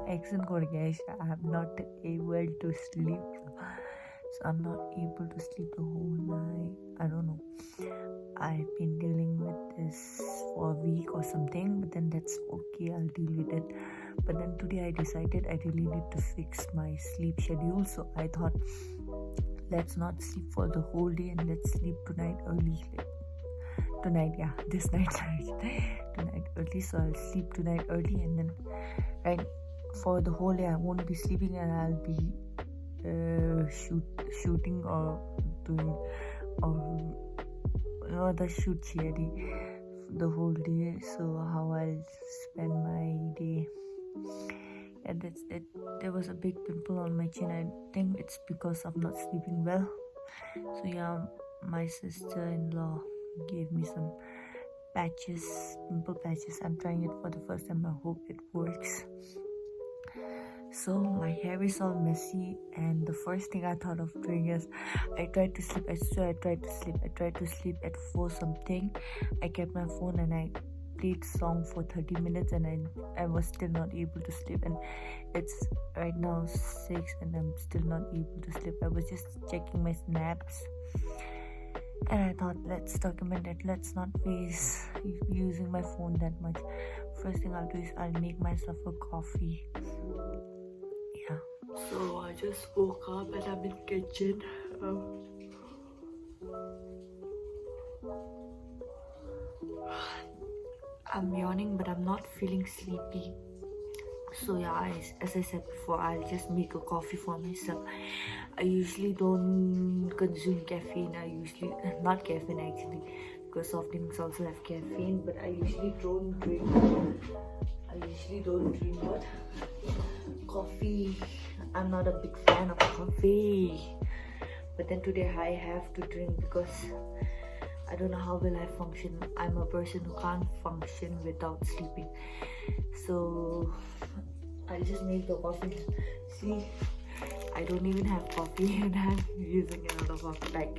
accent guys. I'm not able to sleep. So I'm not able to sleep the whole night. I don't know. I've been dealing with this for a week or something, but then that's okay. I'll deal with it. But then today I decided I really need to fix my sleep schedule. So I thought, let's not sleep for the whole day and let's sleep tonight early. Tonight, yeah, this night, tonight early. So I'll sleep tonight early, and then right for the whole day I won't be sleeping, and I'll be shooting or doing or the shoot theory the whole day. So how I'll spend my day. And that's it. There was a big pimple on my chin. I think it's because I'm not sleeping well. So yeah, my sister-in-law gave me some pimple patches. I'm trying it for the first time. I hope it works. So my hair is all messy, and the first thing I thought of doing is I tried to sleep. I swear I tried to sleep at 4 something. I kept my phone and I played song for 30 minutes, and I was still not able to sleep. And it's right now 6 and I'm still not able to sleep. I was just checking my snaps, and I thought, let's document it. Let's not waste using my phone that much. First thing I'll do is I'll make myself a coffee. Yeah. So I just woke up and I'm in kitchen. I'm yawning, but I'm not feeling sleepy. So yeah, as I said before, I'll just make a coffee for myself. I usually don't consume caffeine. Not caffeine actually, because soft drinks also have caffeine. But I usually don't drink what? Coffee. I'm not a big fan of coffee. But then today I have to drink because I don't know how will I function. I'm a person who can't function without sleeping. So I'll just make the coffee. See, I don't even have coffee and I'm using another coffee pack,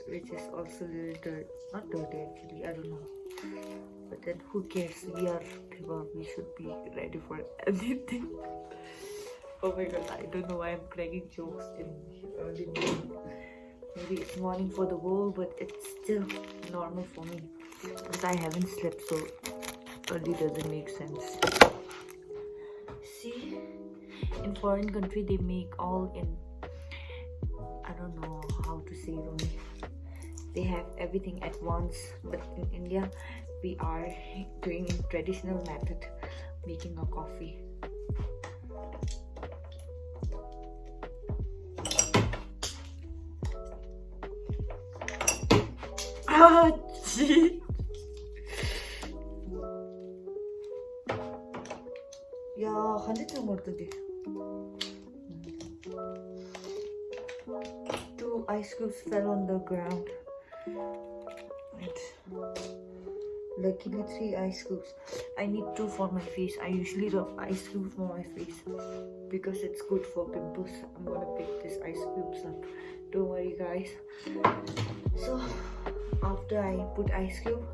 which is also a little dirty. Not dirty actually, I don't know. But then who cares? We should be ready for anything. Oh my god, I don't know why I'm cracking jokes in early morning. Maybe it's morning for the world, but it's still normal for me because I haven't slept, so early doesn't make sense. See, in foreign country they make all in, I don't know how to say it only. They have everything at once, but in India we are doing in traditional method, making a coffee. Ah, gee. Yeah, 100 more today. 2 ice cubes fell on the ground. Luckily 3 ice cubes. I need 2 for my face. I usually rub ice cubes for my face because it's good for pimples. I'm gonna pick this ice cubes up. Don't worry guys. So after I put ice cube,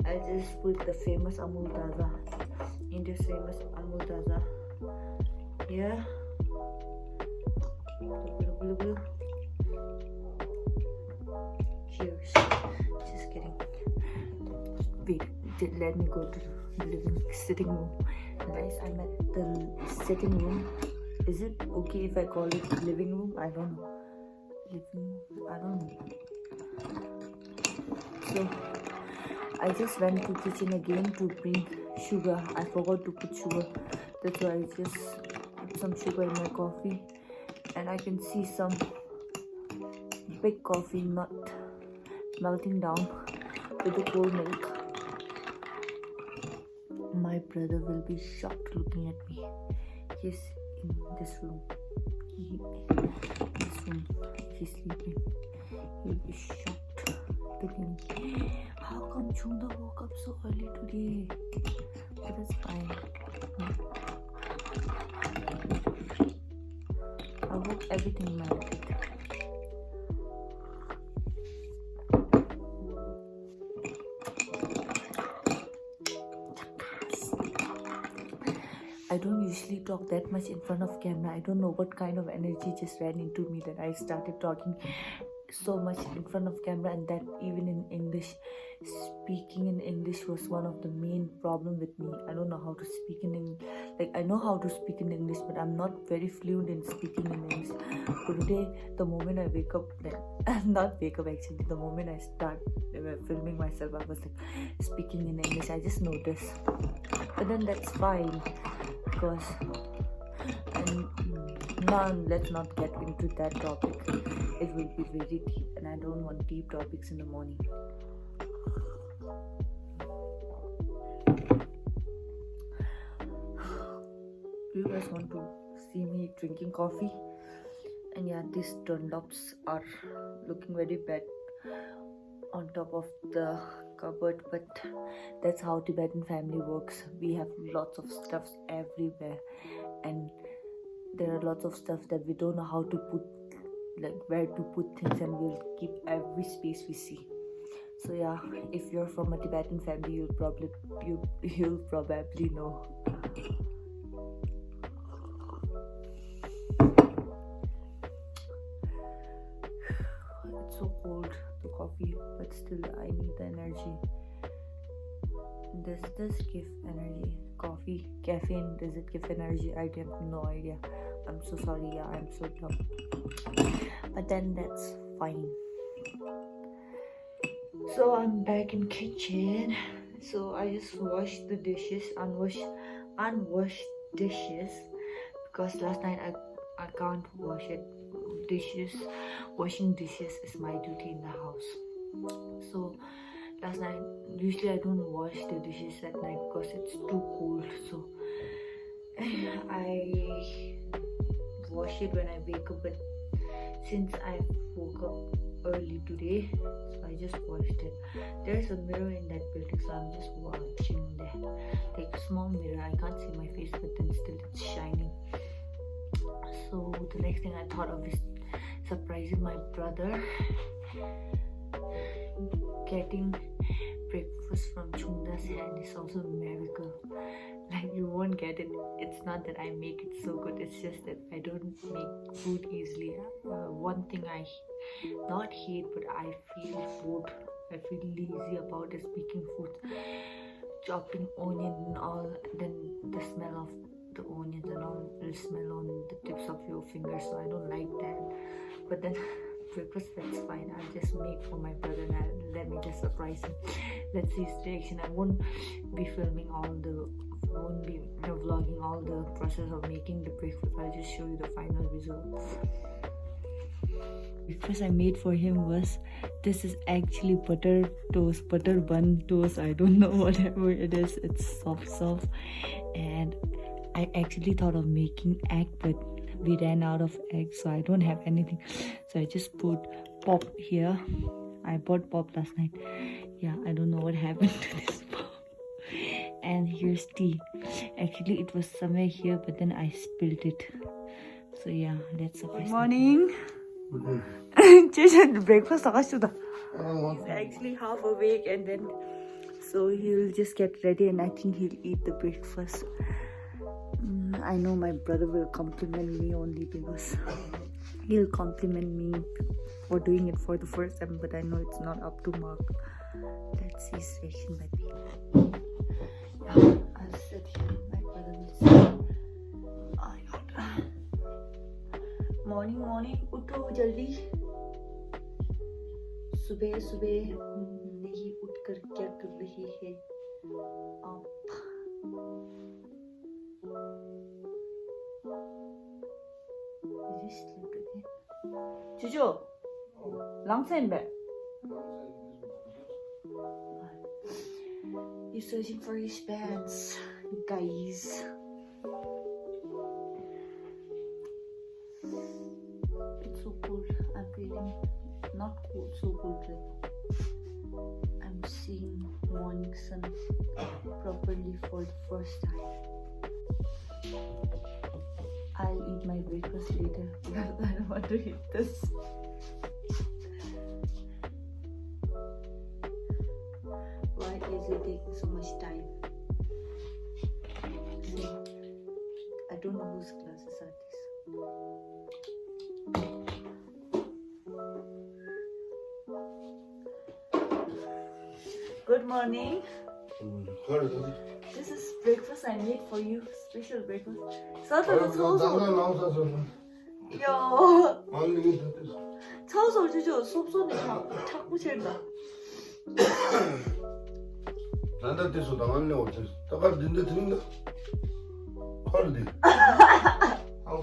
I just put the famous Amul Taza. India's famous Amul Taza. Yeah. Cheers. Just kidding. Wait, let me go to the sitting room. Guys, I'm at the sitting room. Is it okay if I call it living room? I don't know. I don't know. So I just went to kitchen again to bring sugar. I forgot to put sugar. That's why I just put some sugar in my coffee, and I can see some big coffee not melting down with the cold milk. My brother will be shocked looking at me. He's in this room. He's sleeping. He'll be shocked looking at me. How come Chunda woke up so early today? But it's fine. I hope everything melted. I don't usually talk that much in front of camera. I don't know what kind of energy just ran into me that I started talking so much in front of camera, and that even in English. Speaking in English was one of the main problem with me. I don't know how to speak in English. Like, I know how to speak in English, but I'm not very fluent in speaking in English. So today, the moment I wake up, not wake up actually, the moment I start filming myself, I was like speaking in English. I just noticed, but then that's fine because. And now let's not get into that topic. It will be very deep, and I don't want deep topics in the morning. Do you guys want to see me drinking coffee? And yeah, these turnips are looking very bad on top of the cupboard, but that's how Tibetan family works. We have lots of stuffs everywhere, and there are lots of stuff that we don't know how to put, like where to put things, and we'll keep every space we see. So yeah, if you're from a Tibetan family, you'll probably know. It's so cold, the coffee, but still I need the energy. Does this give energy? Coffee, caffeine, does it give energy? I have no idea. I'm so sorry, yeah, I'm so dumb. But then that's fine. So I'm back in kitchen. So I just washed the dishes, unwashed dishes, because last night I can't wash it. Washing dishes is my duty in the house. So last night, usually I don't wash the dishes at night because it's too cold. So I wash it when I wake up, but since I woke up early today, so I just washed it. There's a mirror in that building, so I'm just watching that. Like a small mirror, I can't see my face, but then still it's shining. So the next thing I thought of is surprising my brother, getting breakfast from Chungda's hand is also a miracle. Like, you won't get it. It's not that I make it so good, it's just that I don't make food easily. One thing I not hate, but I feel lazy about is making food. Chopping onion and all, then the smell of the onions and all will smell on the tips of your fingers, so I don't like that. But then breakfast, that's fine. I'll just make for my brother and let me just surprise him. Let's see his reaction. I won't be vlogging all the process of making the breakfast. I'll just show you the final result. Breakfast I made for him was, this is actually butter bun toast, I don't know, whatever it is. It's soft, and I actually thought of making egg, but we ran out of eggs, so I don't have anything. So I just put pop here. I bought pop last night. Yeah, I don't know what happened to this pop. And here's tea. Actually, it was somewhere here, but then I spilled it. So yeah, that's surprising. Good morning. Breakfast. He's actually half awake, and then so he'll just get ready, and I think he'll eat the breakfast. I know my brother will compliment me only because he'll compliment me for doing it for the first time, but I know it's not up to mark. Let's see his reaction by me. Yeah, I'll sit here. My brother will sit. Oh my god. Morning. Utho jaldi. सुबह नहीं उठकर क्या कर रही है आप? Is he sleep again? Chucho, long time back. He's searching for his pants, guys. It's so cold. I'm feeling not cold, so cold. I'm seeing morning sun properly for the first time. I'll eat my breakfast later because I don't want to eat this. Why is it taking so much time? don't know whose glasses are these. Good morning. This is breakfast I made for you. Special breakfast. Yo. 차우서 주죠. 섭섭해. 자꾸 챈다. 난다 때서 나갔네 어째. 따가 닌데 드린다. 하르디. 아우.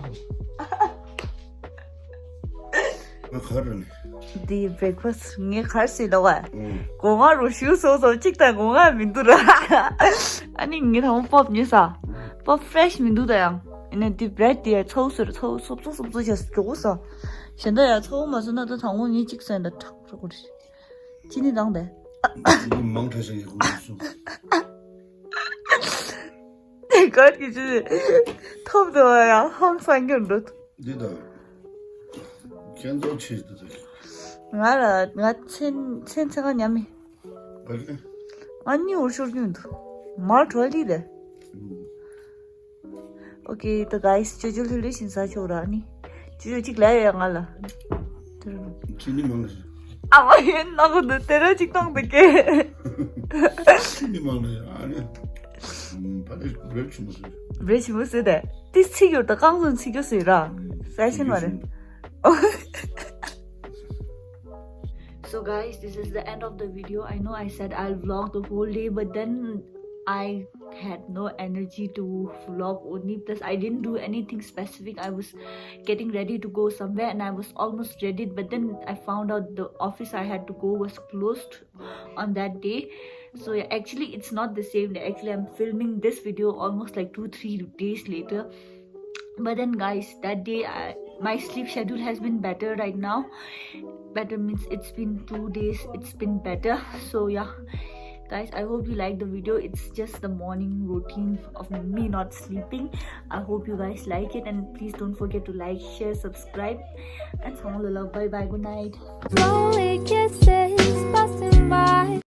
나 가르네. 네 breakfast nghe khá xì đâu à? Cô ngó rồi xíu xô xô chiếc tay cô ngó mình tu ra. 아니 nghe thằng pop như sao? Pop fresh mình tu đấy. Nên đi bread đi抽水抽섭섭 just给我说。现在呀抽嘛是那都糖我你几个人的抽着过去。今天当的。 망태생이 굴렀어. 내가 이제 텀도야 항상 견도. 네다. 견도 치즈도. 알아, 내가 천천히 냐미. 그래? 아니 오셔긴도. 말 좋아리래. 오케이, the guys 저줄 흘리신 사초라니. 주저 찍라야 양알라. 들어. 진이 망했어. 아마 옛나고 너 때려 직당 듣게. 진이 망했어. 아니야. 빨리 그렇지 무슨. 그렇지 무슨 돼. 디스치기다 강선 치겼으라. 사실 말해. So guys, this is the end of the video. I know I said I'll vlog the whole day, but then I had no energy to vlog only, plus I didn't do anything specific. I was getting ready to go somewhere and I was almost ready, but then I found out the office I had to go was closed on that day. So yeah, actually it's not the same day. Actually I'm filming this video almost like 2-3 days later. But then guys, that day my sleep schedule has been better right now. Better means it's been 2 days, it's been better. So yeah guys, I hope you like the video. It's just the morning routine of me not sleeping. I hope you guys like it, and please don't forget to like, share, subscribe, and love. Bye bye, good night. Slowly kisses passing by.